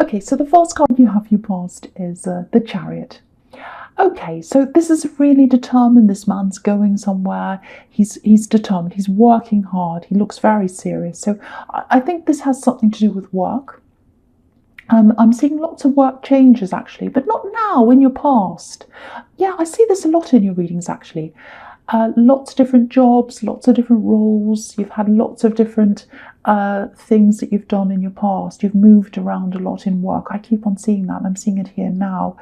Okay, so the first card you have you passed is the Chariot. Okay, so this is really determined. This man's going somewhere. He's determined. He's working hard. He looks very serious. So I think this has something to do with work. I'm seeing lots of work changes actually, but not now, in your past. Yeah, I see this a lot in your readings actually. Lots of different jobs, lots of different roles. You've had lots of different things that you've done in your past. You've moved around a lot in work. I keep on seeing that, and I'm seeing it here now.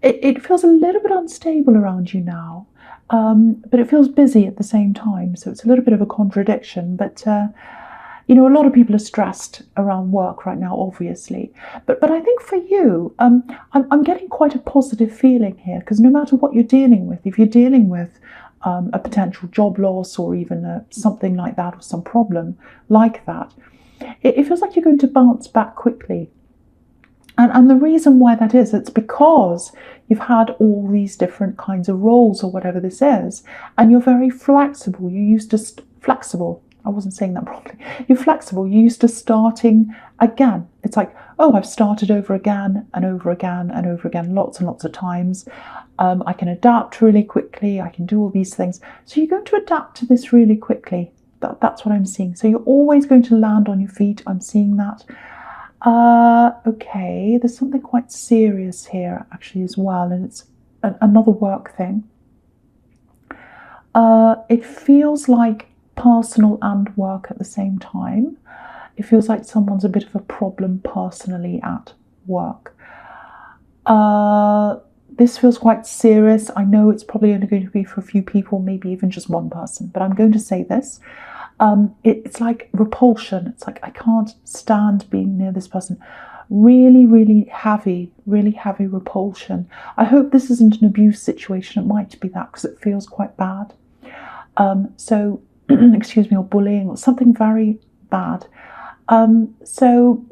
It feels a little bit unstable around you now, but it feels busy at the same time. So it's a little bit of a contradiction, but a lot of people are stressed around work right now, obviously. But I think for you, I'm getting quite a positive feeling here, because no matter what you're dealing with, if you're dealing with a potential job loss or even something like that, or some problem like that, it feels like you're going to bounce back quickly. And the reason why that is, it's because you've had all these different kinds of roles or whatever this is, and you're very flexible. You used to flexible. I wasn't saying that properly. You're flexible. You're used to starting again. It's like, oh, I've started over again and over again and over again, lots and lots of times. I can adapt really quickly. I can do all these things. So you're going to adapt to this really quickly. That's what I'm seeing. So you're always going to land on your feet. I'm seeing that. Okay, there's something quite serious here actually as well, and it's another work thing. It feels like personal and work at the same time. It feels like someone's a bit of a problem personally at work. This feels quite serious. I know it's probably only going to be for a few people, maybe even just one person, but I'm going to say this. It's like repulsion. It's like, I can't stand being near this person. Really, really heavy repulsion. I hope this isn't an abuse situation. It might be that, because it feels quite bad. So, excuse me, or bullying or something very bad. So,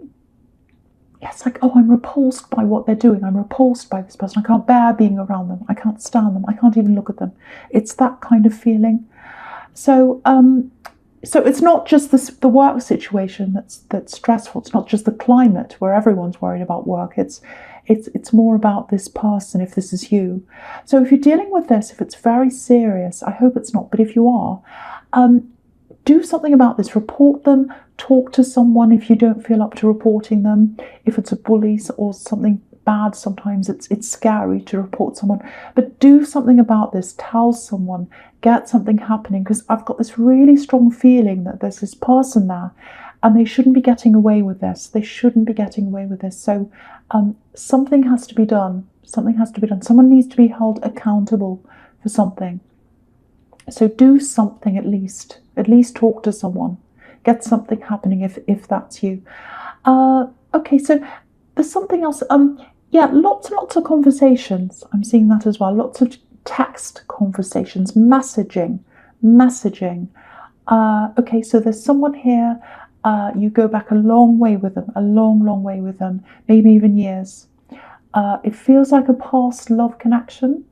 yes, like, oh, I'm repulsed by what they're doing. I'm repulsed by this person. I can't bear being around them. I can't stand them. I can't even look at them. It's that kind of feeling. So, so it's not just the work situation that's stressful. It's not just the climate where everyone's worried about work. It's more about this person, if this is you. So if you're dealing with this, if it's very serious, I hope it's not, but if you are, do something about this. Report them. Talk to someone if you don't feel up to reporting them. If it's a bully or something bad, sometimes it's scary to report someone, but do something about this. Tell someone, get something happening, because I've got this really strong feeling that there's this person there and they shouldn't be getting away with this. They shouldn't be getting away with this. So something has to be done. Something has to be done. Someone needs to be held accountable for something. So do something at least. At least talk to someone. Get something happening if that's you. Okay, so there's something else. Yeah, lots and lots of conversations. I'm seeing that as well. Lots of text conversations, messaging. Okay, so there's someone here. You go back a long way with them, a long way with them, maybe even years. It feels like a past love connection.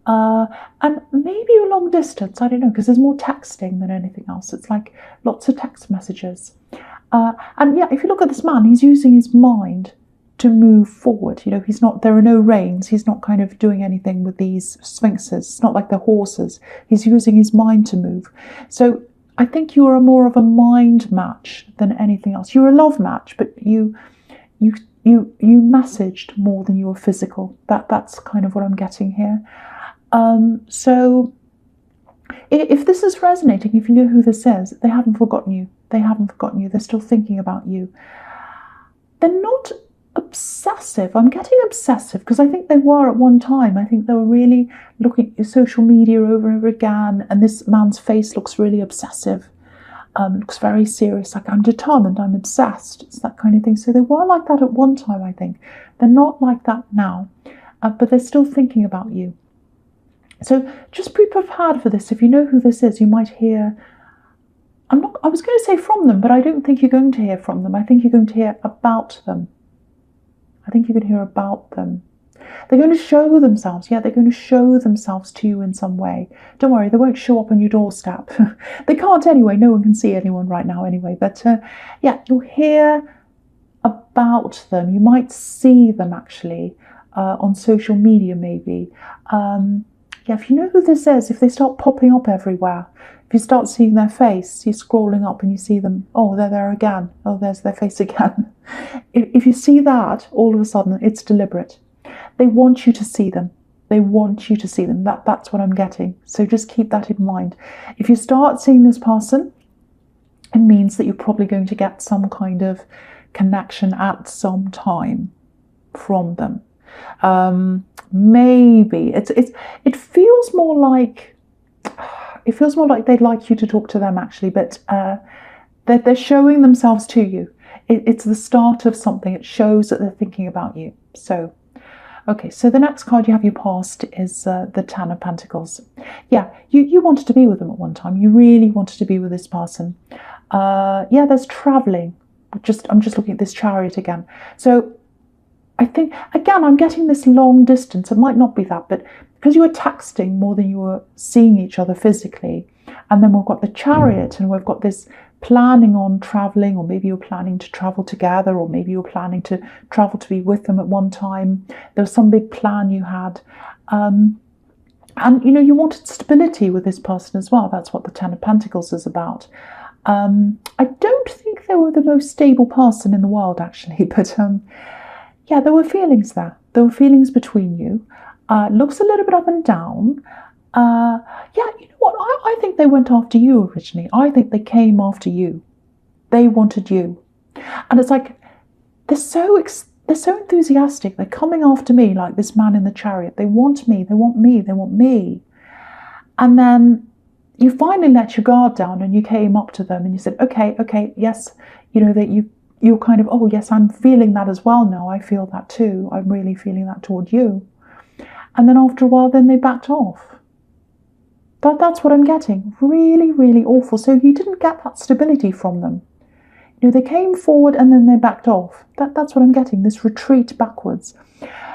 And maybe a long distance, I don't know, because there's more texting than anything else. It's like lots of text messages. And yeah, if you look at this man, he's using his mind to move forward. There are no reins. He's not kind of doing anything with these sphinxes. It's not like the horses. He's using his mind to move. So I think you are more of a mind match than anything else. You're a love match, but you messaged more than you were physical. That's kind of what I'm getting here. So if this is resonating, if you know who this is, they haven't forgotten you. They're still thinking about you. They're not obsessive. I'm getting obsessive because I think they were at one time. I think they were really looking at your social media over and over again, and this man's face looks really obsessive. Looks very serious, like, I'm determined, I'm obsessed. It's that kind of thing. So they were like that at one time, I think. They're not like that now, but they're still thinking about you. So just be prepared for this. If you know who this is, you might hear, I was going to say from them, but I don't think you're going to hear from them. I think you're going to hear about them. They're going to show themselves. Yeah, they're going to show themselves to you in some way. Don't worry, they won't show up on your doorstep. They can't anyway. No one can see anyone right now anyway. But yeah, you'll hear about them. You might see them actually on social media maybe. Yeah, if you know who this is, if they start popping up everywhere, if you start seeing their face, you're scrolling up and you see them, oh, they're there again. Oh, there's their face again. If you see that, all of a sudden, it's deliberate. They want you to see them. They want you to see them. That's what I'm getting. So just keep that in mind. If you start seeing this person, it means that you're probably going to get some kind of connection at some time from them. Maybe it feels more like they'd like you to talk to them actually, but they're showing themselves to you. It's the start of something. It shows that they're thinking about you. So, okay, so the next card you have your past is the Ten of Pentacles. Yeah, you wanted to be with them at one time. You really wanted to be with this person. Yeah, there's traveling. I'm just looking at this Chariot again. So I think, again, I'm getting this long distance. It might not be that, but because you were texting more than you were seeing each other physically, and then we've got the Chariot, and we've got this planning on traveling, or maybe you're planning to travel together, or maybe you're planning to travel to be with them at one time. There was some big plan you had. And, you wanted stability with this person as well. That's what the Ten of Pentacles is about. I don't think they were the most stable person in the world, actually, but yeah, there were feelings there. There were feelings between you. Looks a little bit up and down. Yeah, you know what? I think they went after you originally. I think they came after you. They wanted you. And it's like, they're so enthusiastic. They're coming after me like this man in the Chariot. They want me, they want me, they want me. And then you finally let your guard down and you came up to them and you said, okay, yes, that you're kind of, oh yes, I'm feeling that as well now. I feel that too. I'm really feeling that toward you. And then after a while, then they backed off. That's what I'm getting. Really, really awful. So you didn't get that stability from them. They came forward and then they backed off. That's what I'm getting, this retreat backwards.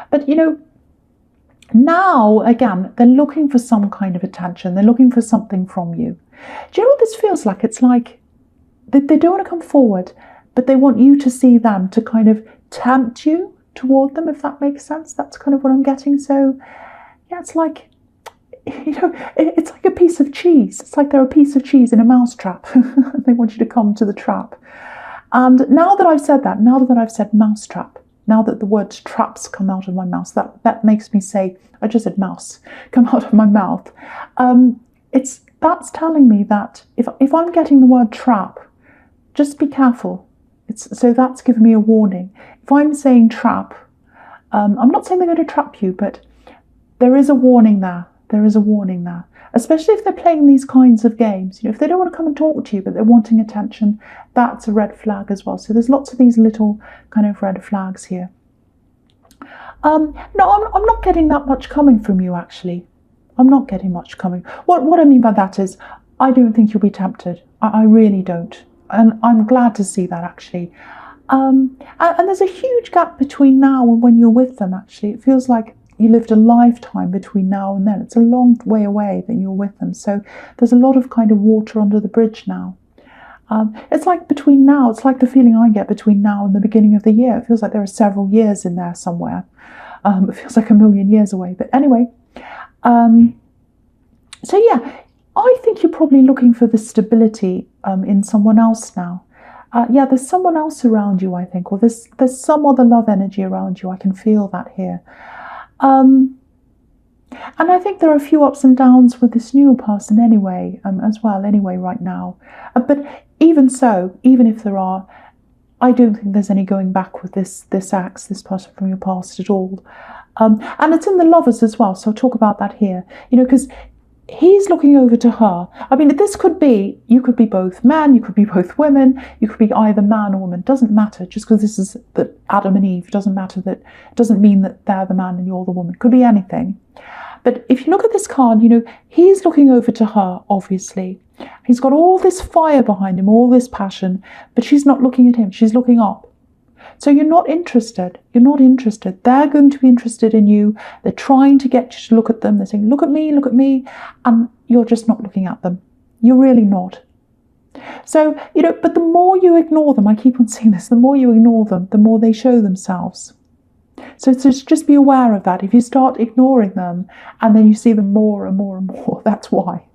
But, now, again, they're looking for some kind of attention. They're looking for something from you. Do you know what this feels like? It's like they don't want to come forward, but they want you to see them to kind of tempt you toward them, if that makes sense. That's kind of what I'm getting. So, yeah, it's like, it's like a piece of cheese. It's like they're a piece of cheese in a mouse trap. They want you to come to the trap. And now that I've said that, now that I've said mouse trap, now that the word traps come out of my mouth, that makes me say, I just said mouse, come out of my mouth. That's telling me that if I'm getting the word trap, just be careful. So that's giving me a warning. If I'm saying trap, I'm not saying they're going to trap you, but there is a warning there. There is a warning there. Especially if they're playing these kinds of games. If they don't want to come and talk to you, but they're wanting attention, that's a red flag as well. So there's lots of these little kind of red flags here. No, I'm not getting that much coming from you, actually. I'm not getting much coming. What I mean by that is, I don't think you'll be tempted. I really don't. And I'm glad to see that, actually. And there's a huge gap between now and when you're with them, actually. It feels like you lived a lifetime between now and then. It's a long way away that you're with them. So there's a lot of kind of water under the bridge now. It's like between now, it's like the feeling I get between now and the beginning of the year. It feels like there are several years in there somewhere. It feels like a million years away. But anyway, so yeah, I think you're probably looking for the stability in someone else now. Yeah, there's someone else around you, I think, or there's some other love energy around you. I can feel that here. And I think there are a few ups and downs with this new person anyway, as well, anyway, right now. But even so, even if there are, I don't think there's any going back with this ex, this person from your past at all. And it's in the lovers as well, so I'll talk about that here. Because he's looking over to her. I mean, this could be, you could be both men, you could be both women, you could be either man or woman. Doesn't matter. Just because this is the Adam and Eve, doesn't mean that they're the man and you're the woman. Could be anything. But if you look at this card, he's looking over to her, obviously. He's got all this fire behind him, all this passion, but she's not looking at him. She's looking up. So you're not interested. You're not interested. They're going to be interested in you. They're trying to get you to look at them. They're saying, look at me, and you're just not looking at them. You're really not. So, but the more you ignore them, I keep on saying this, the more you ignore them, the more they show themselves. So just be aware of that. If you start ignoring them and then you see them more and more and more, that's why.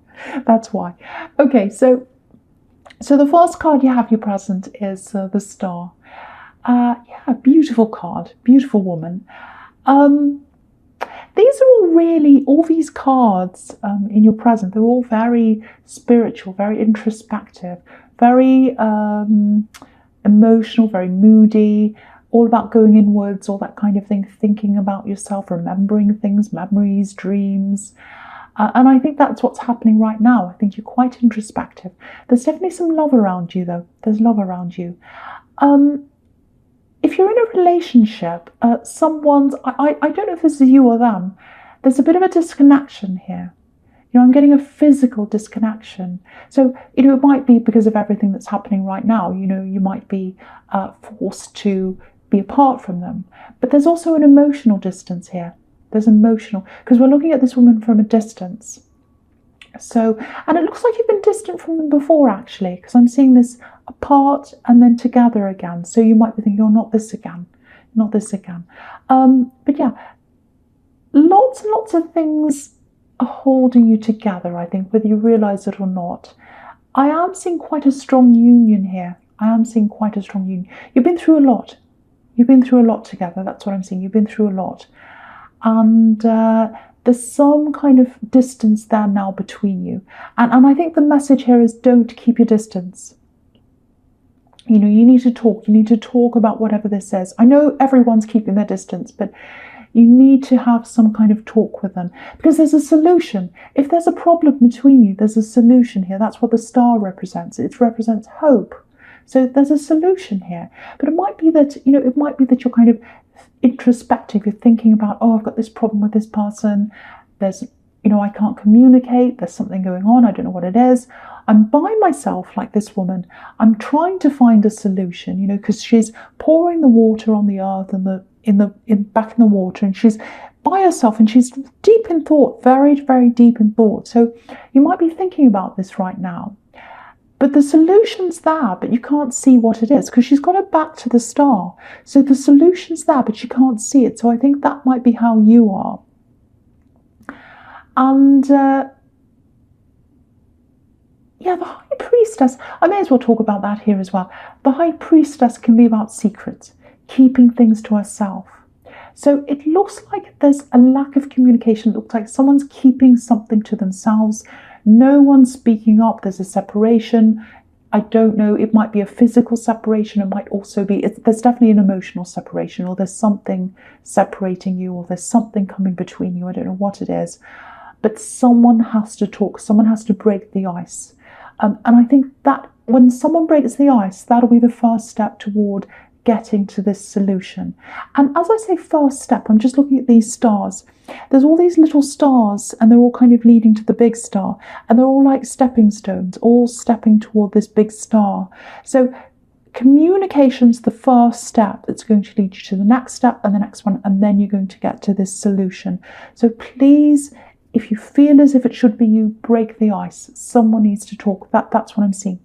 That's why. Okay, so the first card you have you present is the Star. Yeah, beautiful card, beautiful woman. These are all these cards in your present, they're all very spiritual, very introspective, very emotional, very moody, all about going inwards, all that kind of thing, thinking about yourself, remembering things, memories, dreams. And I think that's what's happening right now. I think you're quite introspective. There's definitely some love around you, though. There's love around you. If you're in a relationship, I don't know if this is you or them, there's a bit of a disconnection here. I'm getting a physical disconnection. So, it might be because of everything that's happening right now. You might be forced to be apart from them. But there's also an emotional distance here. There's emotional, because we're looking at this woman from a distance. So, and it looks like you've been distant from them before, actually, because I'm seeing this apart and then together again. So you might be thinking, oh, not this again, not this again. But yeah, lots and lots of things are holding you together, I think, whether you realize it or not. I am seeing quite a strong union here. I am seeing quite a strong union. You've been through a lot. You've been through a lot together. That's what I'm seeing. You've been through a lot. And there's some kind of distance there now between you. And I think the message here is don't keep your distance. You need to talk. You need to talk about whatever this is. I know everyone's keeping their distance, but you need to have some kind of talk with them because there's a solution. If there's a problem between you, there's a solution here. That's what the Star represents. It represents hope. So there's a solution here. But it might be that, you're kind of introspective. You're thinking about, oh, I've got this problem with this person. There's, I can't communicate. There's something going on. I don't know what it is. I'm by myself like this woman. I'm trying to find a solution, because she's pouring the water on the earth and back in the water, and she's by herself and she's deep in thought, very, very deep in thought. So you might be thinking about this right now. But the solution's there, but you can't see what it is because she's got her back to the Star. So the solution's there, but you can't see it. So I think that might be how you are. And yeah, the High Priestess, I may as well talk about that here as well. The High Priestess can be about secrets, keeping things to herself. So it looks like there's a lack of communication. It looks like someone's keeping something to themselves. No one's speaking up. There's a separation. I don't know. It might be a physical separation. It might also be, there's definitely an emotional separation, or there's something separating you, or there's something coming between you. I don't know what it is. But someone has to talk. Someone has to break the ice. And I think that when someone breaks the ice, that'll be the first step toward getting to this solution. And as I say first step, I'm just looking at these stars. There's all these little stars and they're all kind of leading to the big star, and they're all like stepping stones, all stepping toward this big star. So communication's the first step that's going to lead you to the next step and the next one, and then you're going to get to this solution. So please, if you feel as if it should be you, break the ice. Someone needs to talk. That's what I'm seeing.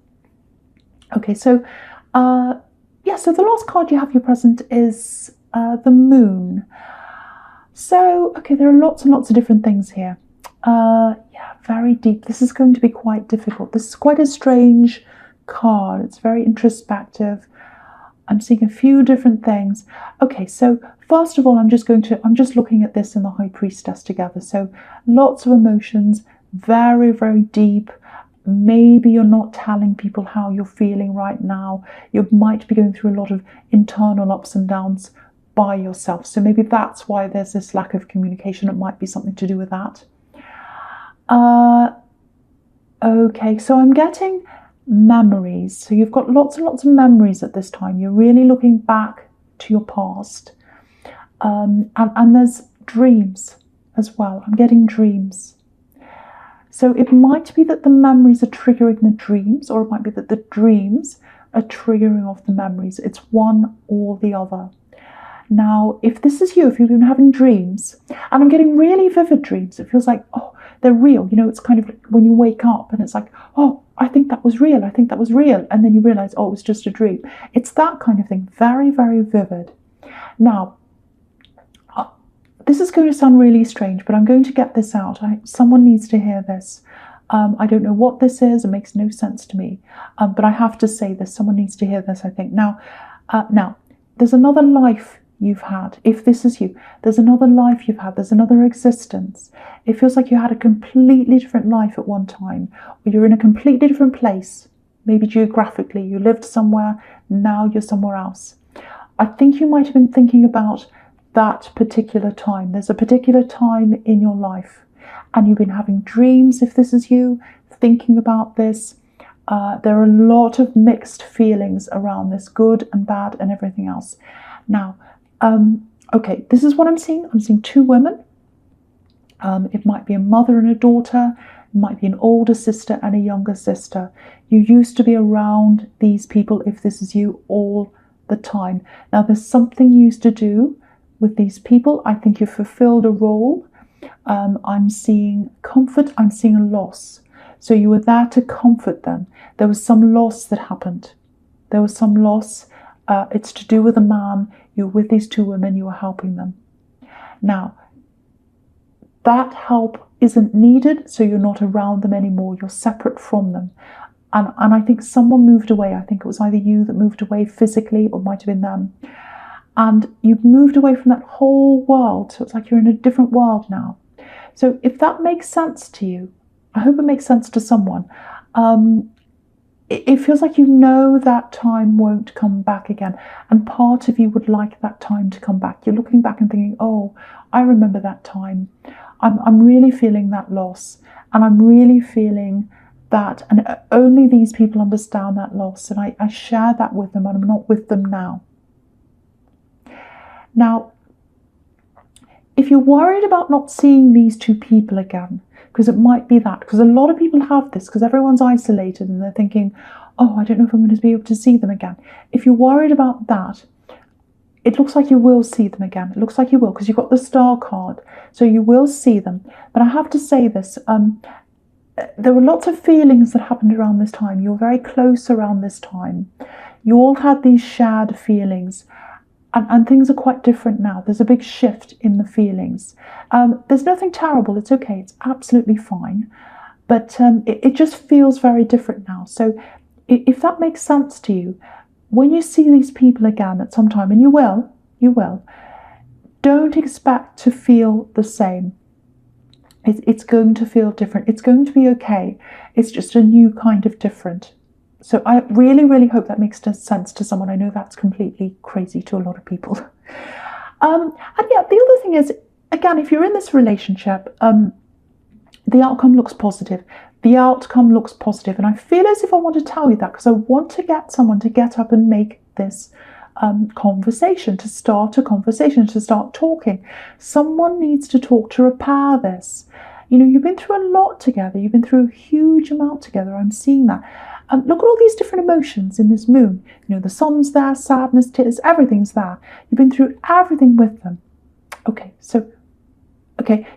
Okay, so so the last card you have your present is the Moon. So, okay, there are lots and lots of different things here. Very deep. This is going to be quite difficult. This is quite a strange card. It's very introspective. I'm seeing a few different things. Okay, so first of all, I'm just looking at this in the High Priestess together. So lots of emotions, very, very deep. Maybe you're not telling people how you're feeling right now. You might be going through a lot of internal ups and downs by yourself. So maybe that's why there's this lack of communication. It might be something to do with that. Okay, so I'm getting memories. So you've got lots and lots of memories at this time. You're really looking back to your past. And there's dreams as well. I'm getting dreams. So it might be that the memories are triggering the dreams, or it might be that the dreams are triggering off the memories. It's one or the other. Now, if this is you, if you've been having dreams, and I'm getting really vivid dreams, it feels like, oh, they're real. You know, it's kind of like when you wake up and it's like, oh, I think that was real. I think that was real. And then you realize, oh, it was just a dream. It's that kind of thing. Very, very vivid. Now, this is going to sound really strange, but I'm going to get this out. Someone needs to hear this. I don't know what this is. It makes no sense to me. But I have to say this. Someone needs to hear this, I think. Now, there's another life you've had. If this is you, there's another life you've had. There's another existence. It feels like you had a completely different life at one time, or you're in a completely different place. Maybe geographically, you lived somewhere, now you're somewhere else. I think you might have been thinking about that particular time. There's a particular time in your life, and you've been having dreams, if this is you, thinking about this. There are a lot of mixed feelings around this, good and bad and everything else. Now, okay, this is what I'm seeing. I'm seeing two women. It might be a mother and a daughter. It might be an older sister and a younger sister. You used to be around these people, if this is you, all the time. Now, there's something you used to do with these people. I think you fulfilled a role. I'm seeing comfort. I'm seeing a loss. So you were there to comfort them. There was some loss that happened. There was some loss. It's to do with a man. You were with these two women. You were helping them. Now, that help isn't needed, so you're not around them anymore. You're separate from them. And I think someone moved away. I think it was either you that moved away physically, or it might have been them. And you've moved away from that whole world. So it's like you're in a different world now. So if that makes sense to you, I hope it makes sense to someone. It feels like you know that time won't come back again. And part of you would like that time to come back. You're looking back and thinking, oh, I remember that time. I'm really feeling that loss. And I'm really feeling that. And only these people understand that loss. And I share that with them, and I'm not with them now. Now, if you're worried about not seeing these two people again, because it might be that, because a lot of people have this, because everyone's isolated and they're thinking, oh, I don't know if I'm going to be able to see them again. If you're worried about that, it looks like you will see them again. It looks like you will, because you've got the star card. So you will see them. But I have to say this, there were lots of feelings that happened around this time. You were very close around this time. You all had these shared feelings. And things are quite different now. There's a big shift in the feelings. There's nothing terrible. It's okay. It's absolutely fine. But it just feels very different now. So if that makes sense to you, when you see these people again at some time, and you will, don't expect to feel the same. It's going to feel different. It's going to be okay. It's just a new kind of different. So I really, really hope that makes sense to someone. I know that's completely crazy to a lot of people. And yeah, the other thing is, again, if you're in this relationship, the outcome looks positive. The outcome looks positive. And I feel as if I want to tell you that, because I want to get someone to get up and make this conversation, to start a conversation, to start talking. Someone needs to talk to repair this. You know, you've been through a lot together. You've been through a huge amount together. I'm seeing that. Look at all these different emotions in this moon. You know, the sun's there, sadness, tears, everything's there. You've been through everything with them. Okay,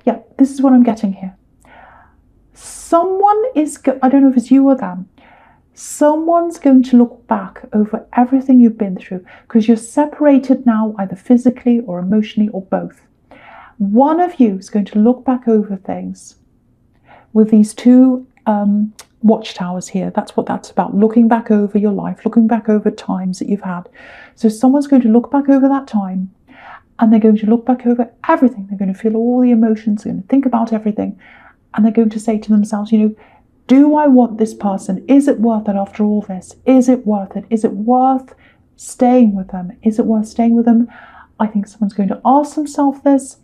yeah, this is what I'm getting here. Someone is, I don't know if it's you or them, someone's going to look back over everything you've been through, because you're separated now, either physically or emotionally or both. One of you is going to look back over things with these two watchtowers here. That's what that's about. Looking back over your life, looking back over times that you've had. So someone's going to look back over that time, and they're going to look back over everything. They're going to feel all the emotions. They're going to think about everything. And they're going to say to themselves, you know, do I want this person? Is it worth it after all this? Is it worth it? Is it worth staying with them? Is it worth staying with them? I think someone's going to ask themselves this.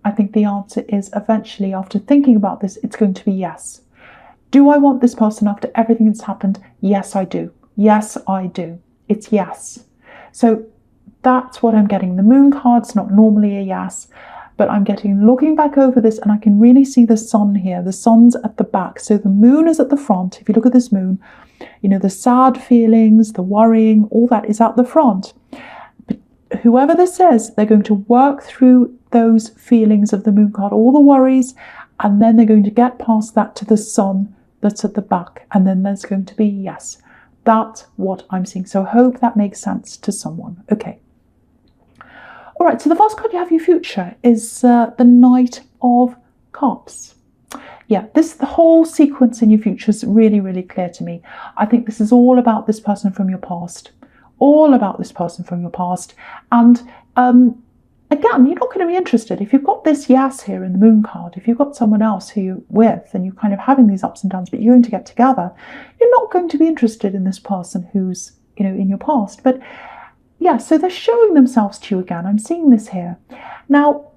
I think the answer is eventually, after thinking about this, it's going to be yes. Do I want this person after everything that's happened? Yes, I do. Yes, I do. It's yes. So that's what I'm getting. The moon card's not normally a yes, but I'm getting looking back over this, and I can really see the sun here. The sun's at the back. So the moon is at the front. If you look at this moon, you know, the sad feelings, the worrying, all that is at the front. But whoever this is, they're going to work through those feelings of the moon card, all the worries And then they're going to get past that to the sun that's at the back. And then there's going to be yes. That's what I'm seeing. So I hope that makes sense to someone. Okay. All right, so the first card you have your future is the Knight of Cups. Yeah, the whole sequence in your future is really, really clear to me. I think this is all about this person from your past. All about this person from your past. And again, you're not going to be interested. If you've got this yes here in the Moon card, if you've got someone else who you're with and you're kind of having these ups and downs, but you're going to get together, you're not going to be interested in this person who's, in your past. But yeah, so they're showing themselves to you again. I'm seeing this here. Now,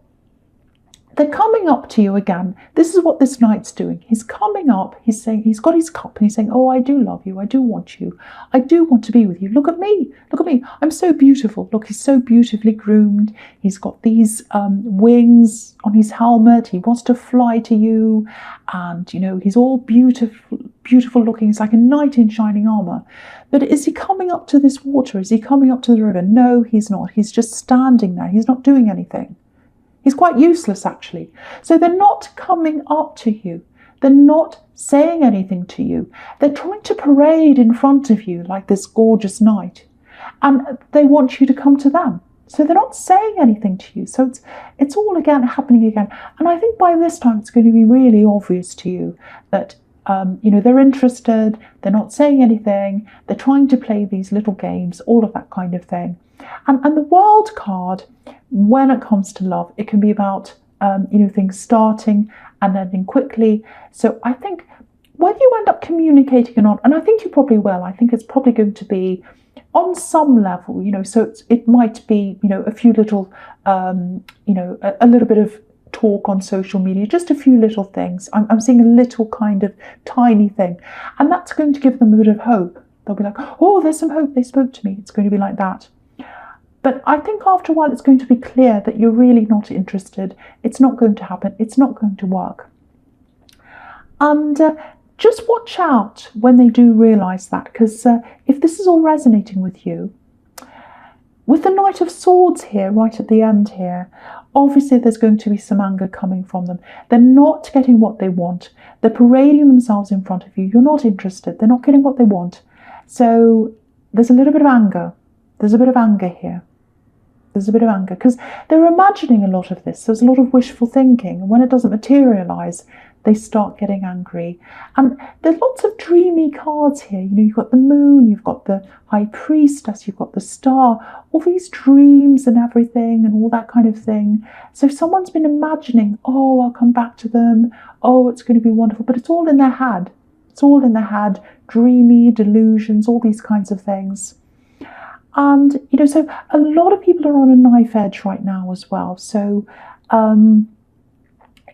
they're coming up to you again. This is what this knight's doing. He's coming up. He's saying, he's got his cup and he's saying, oh, I do love you. I do want you. I do want to be with you. Look at me. Look at me. I'm so beautiful. Look, he's so beautifully groomed. He's got these wings on his helmet. He wants to fly to you. And, he's all beautiful looking. He's like a knight in shining armor. But is he coming up to this water? Is he coming up to the river? No, he's not. He's just standing there. He's not doing anything. He's quite useless, actually. So they're not coming up to you. They're not saying anything to you. They're trying to parade in front of you like this gorgeous knight. And they want you to come to them. So they're not saying anything to you. So it's all again happening again. And I think by this time it's going to be really obvious to you that they're interested. They're not saying anything. They're trying to play these little games, all of that kind of thing. And the World card, when it comes to love, it can be about things starting and ending quickly. So I think whether you end up communicating or not, and I think you probably will, I think it's probably going to be on some level, so it might be, a few little, a little bit of talk on social media, just a few little things. I'm seeing a little kind of tiny thing, and that's going to give them a bit of hope. They'll be like, oh, there's some hope. They spoke to me. It's going to be like that. But I think after a while it's going to be clear that you're really not interested. It's not going to happen. It's not going to work. And just watch out when they do realise that, because if this is all resonating with you, with the Knight of Swords here, right at the end here, obviously there's going to be some anger coming from them. They're not getting what they want. They're parading themselves in front of you. You're not interested. They're not getting what they want. So there's a little bit of anger. There's a bit of anger here. There's a bit of anger because they're imagining a lot of this. There's a lot of wishful thinking. And when it doesn't materialise, they start getting angry. And there's lots of dreamy cards here. You've got the moon, you've got the high priestess, you've got the star, all these dreams and everything and all that kind of thing. So someone's been imagining, oh, I'll come back to them. Oh, it's going to be wonderful. But it's all in their head. It's all in their head. Dreamy delusions, all these kinds of things. And, so a lot of people are on a knife edge right now as well. So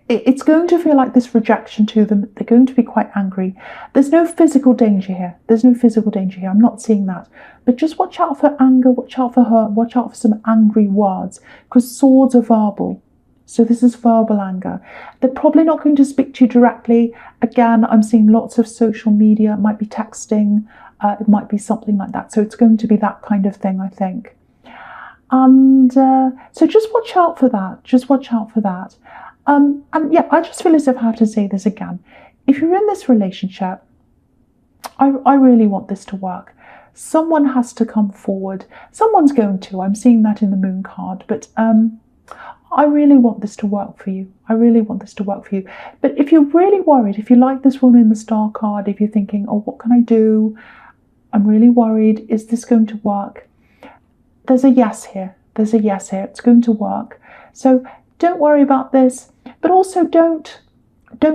it's going to feel like this rejection to them. They're going to be quite angry. There's no physical danger here. There's no physical danger here. I'm not seeing that. But just watch out for anger, watch out for hurt, watch out for some angry words, because swords are verbal. So this is verbal anger. They're probably not going to speak to you directly. Again, I'm seeing lots of social media. It might be texting. It might be something like that. So it's going to be that kind of thing, I think. And so just watch out for that. Just watch out for that. And yeah, I just feel as if I have to say this again. If you're in this relationship, I really want this to work. Someone has to come forward. Someone's going to. I'm seeing that in the moon card. But I really want this to work for you. I really want this to work for you. But if you're really worried, if you like this one in the star card, if you're thinking, oh, what can I do? I'm really worried. Is this going to work? There's a yes here. There's a yes here. It's going to work. So don't worry about this, but also don't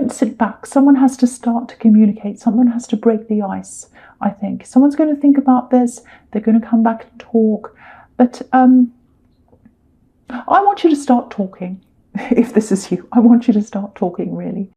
sit back. Someone has to start to communicate. Someone has to break the ice, I think. Someone's going to think about this. They're going to come back and talk. But I want you to start talking. If this is you, I want you to start talking, really.